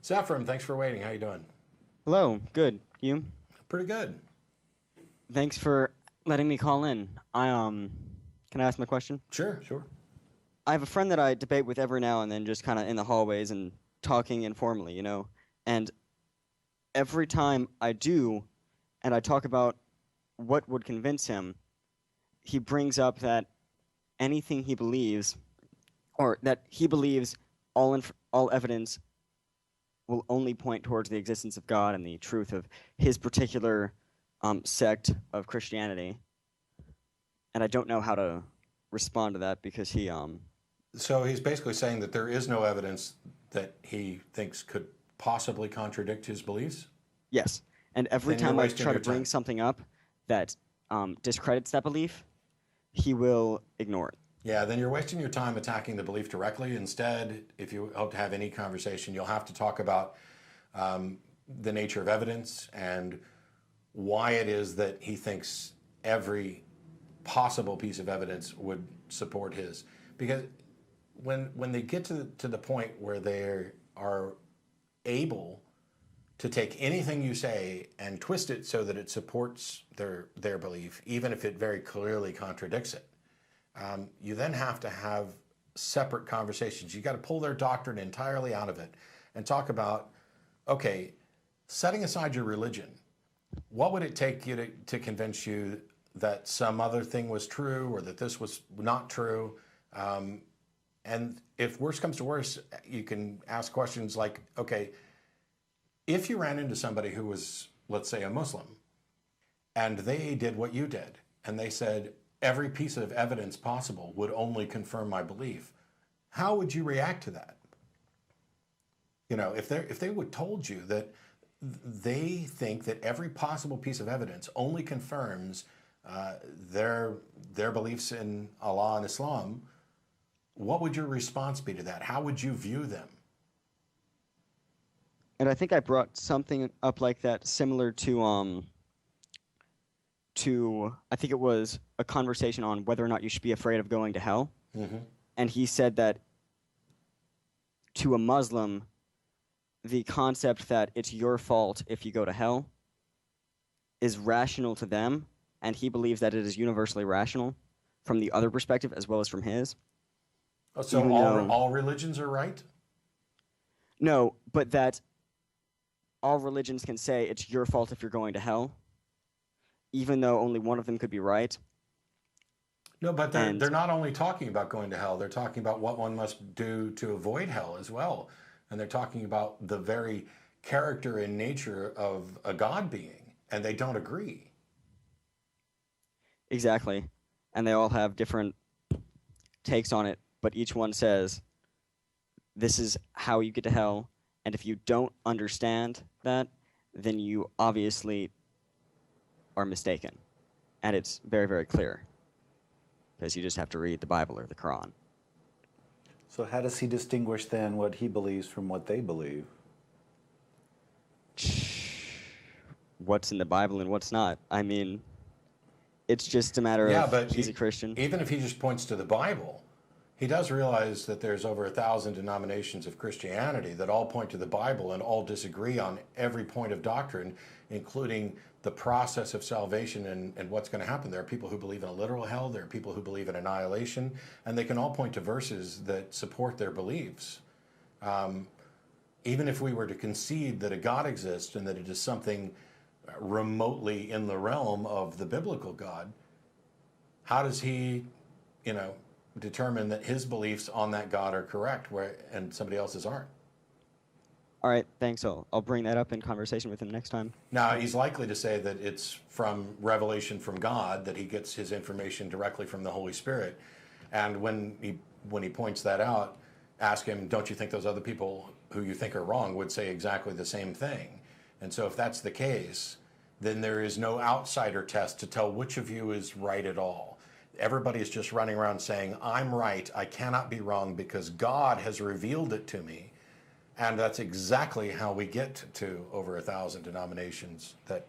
Zephram, thanks for waiting. How you doing? Hello, good. You? Pretty good. Thanks for letting me call in. Can I ask my question? Sure, sure. I have a friend that I debate with every now and then, just kind of in the hallways and talking informally, And every time I do, and I talk about what would convince him, he brings up that anything he believes, or that he believes all evidence will only point towards the existence of God and the truth of his particular sect of Christianity. And I don't know how to respond to that because he... So he's basically saying that there is no evidence that he thinks could possibly contradict his beliefs? Yes. And every Then you're time I wasting try your to bring time. something up that discredits that belief, he will ignore it. Yeah, then you're wasting your time attacking the belief directly. Instead, if you hope to have any conversation, you'll have to talk about the nature of evidence and why it is that he thinks every possible piece of evidence would support his. Because when they get to the point where they are able to take anything you say and twist it so that it supports their belief, even if it very clearly contradicts it, you then have to have separate conversations. You got to pull their doctrine entirely out of it and talk about, okay, setting aside your religion, what would it take you to convince you that some other thing was true or that this was not true? And if worse comes to worse, you can ask questions like, okay, if you ran into somebody who was, let's say, a Muslim, and they did what you did, and they said, every piece of evidence possible would only confirm my belief, how would you react to that? You know, if they would told you that they think that every possible piece of evidence only confirms their beliefs in Allah and Islam, what would your response be to that? How would you view them? And I think I brought something up like that, similar to I think it was a conversation on whether or not you should be afraid of going to hell. Mm-hmm. And he said that to a Muslim, the concept that it's your fault if you go to hell is rational to them, and he believes that it is universally rational from the other perspective as well as from his. Oh, so all religions are right? No, but that all religions can say it's your fault if you're going to hell, even though only one of them could be right. No, but they're not only talking about going to hell, they're talking about what one must do to avoid hell as well. And they're talking about the very character and nature of a God being, and they don't agree. Exactly. And they all have different takes on it, but each one says, this is how you get to hell, and if you don't understand that, then you obviously are mistaken. And it's very, very clear, because you just have to read the Bible or the Quran. So how does he distinguish then what he believes from what they believe? What's in the Bible and what's not? I mean, it's just a matter of he's a Christian. Even if he just points to the Bible, he does realize that there's over 1,000 denominations of Christianity that all point to the Bible and all disagree on every point of doctrine, including the process of salvation and what's going to happen. There are people who believe in a literal hell, there are people who believe in annihilation, and they can all point to verses that support their beliefs. Even if we were to concede that a God exists and that it is something remotely in the realm of the biblical God, how does he, determine that his beliefs on that God are correct and somebody else's aren't? All right, thanks. I'll bring that up in conversation with him next time. Now, he's likely to say that it's from revelation from God, that he gets his information directly from the Holy Spirit. And when he points that out, ask him, don't you think those other people who you think are wrong would say exactly the same thing? And so if that's the case, then there is no outsider test to tell which of you is right at all. Everybody is just running around saying, I'm right, I cannot be wrong because God has revealed it to me. And that's exactly how we get to over 1,000 denominations that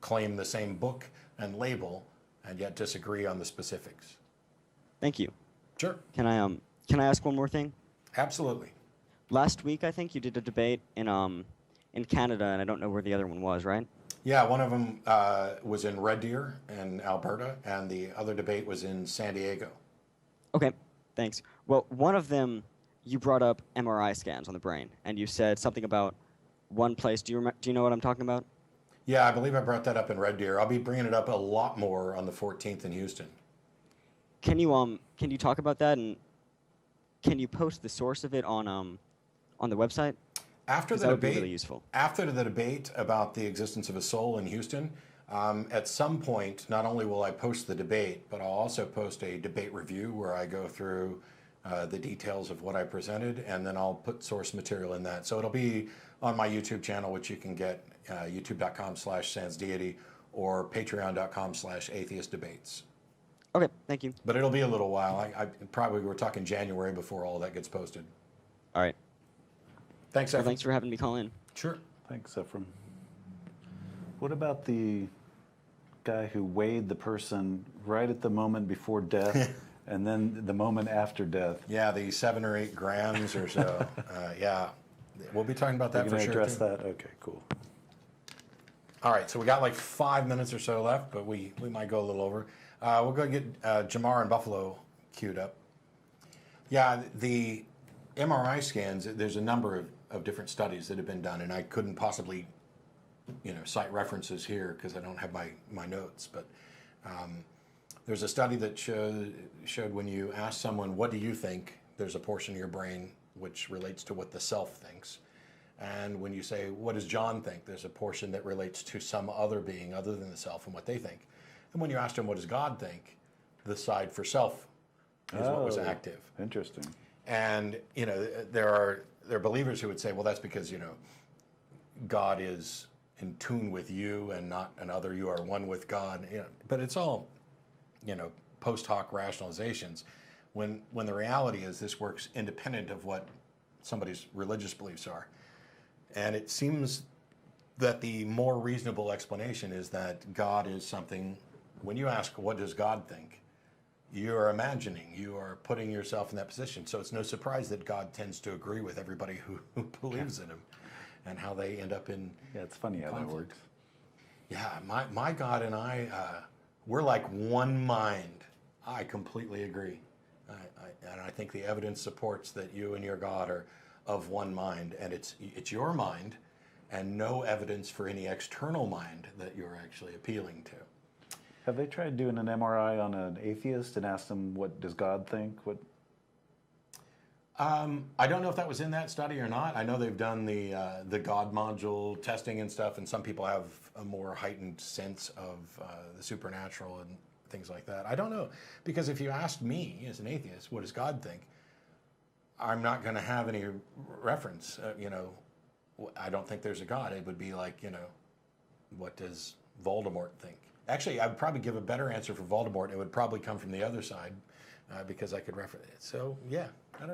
claim the same book and label and yet disagree on the specifics. Thank you. Sure. Can I ask one more thing? Absolutely. last week I think you did a debate in Canada, and I don't know where the other one was, right? Yeah, one of them was in Red Deer in Alberta, and the other debate was in San Diego. Okay, thanks. Well, one of them, you brought up MRI scans on the brain, and you said something about one place. Do you know what I'm talking about? Yeah, I believe I brought that up in Red Deer. I'll be bringing it up a lot more on the 14th in Houston. Can you talk about that, and can you post the source of it on the website? After the That would be debate, really useful. after the debate about the existence of a soul in Houston, at some point, not only will I post the debate, but I'll also post a debate review where I go through the details of what I presented, and then I'll put source material in that. So it'll be on my YouTube channel, which you can get youtube.com/sansdeity or patreon.com/atheistdebates. Okay, thank you. But it'll be a little while. I probably we're talking January before all that gets posted. All right. Thanks, Well, Evan. thanks for having me call in. Sure. Thanks, Zephram. What about the guy who weighed the person right at the moment before death and then the moment after death? Yeah, the 7 or 8 grams or so. Yeah, we'll be talking about that You're for going to sure. address too. that? Okay, cool. All right, so we got like 5 minutes or so left, but we might go a little over. We'll go get Jamar and Buffalo queued up. Yeah, the MRI scans, there's a number of different studies that have been done, and I couldn't possibly, cite references here because I don't have my notes, but there's a study that showed when you ask someone, what do you think, there's a portion of your brain which relates to what the self thinks. And when you say, what does John think, there's a portion that relates to some other being other than the self and what they think. And when you asked them, what does God think, the side for self is what was active. Interesting. And there are believers who would say, well, that's because God is in tune with you and not another. You are one with God. But it's all post hoc rationalizations. When the reality is this works independent of what somebody's religious beliefs are. And it seems that the more reasonable explanation is that God is something. When you ask, what does God think? You are imagining, you are putting yourself in that position. So it's no surprise that God tends to agree with everybody who believes in him and how they end up in Yeah, it's funny how that conflict. works. Yeah, my God and I, we're like one mind. I completely agree. And I think the evidence supports that you and your God are of one mind. And it's your mind and no evidence for any external mind that you're actually appealing to. Have they tried doing an MRI on an atheist and asked them, what does God think? What? I don't know if that was in that study or not. I know they've done the God module testing and stuff, and some people have a more heightened sense of the supernatural and things like that. I don't know, because if you asked me as an atheist, what does God think? I'm not going to have any reference. I don't think there's a God. It would be like, what does Voldemort think? Actually, I would probably give a better answer for Voldemort. It would probably come from the other side because I could reference it. So, yeah, I don't know.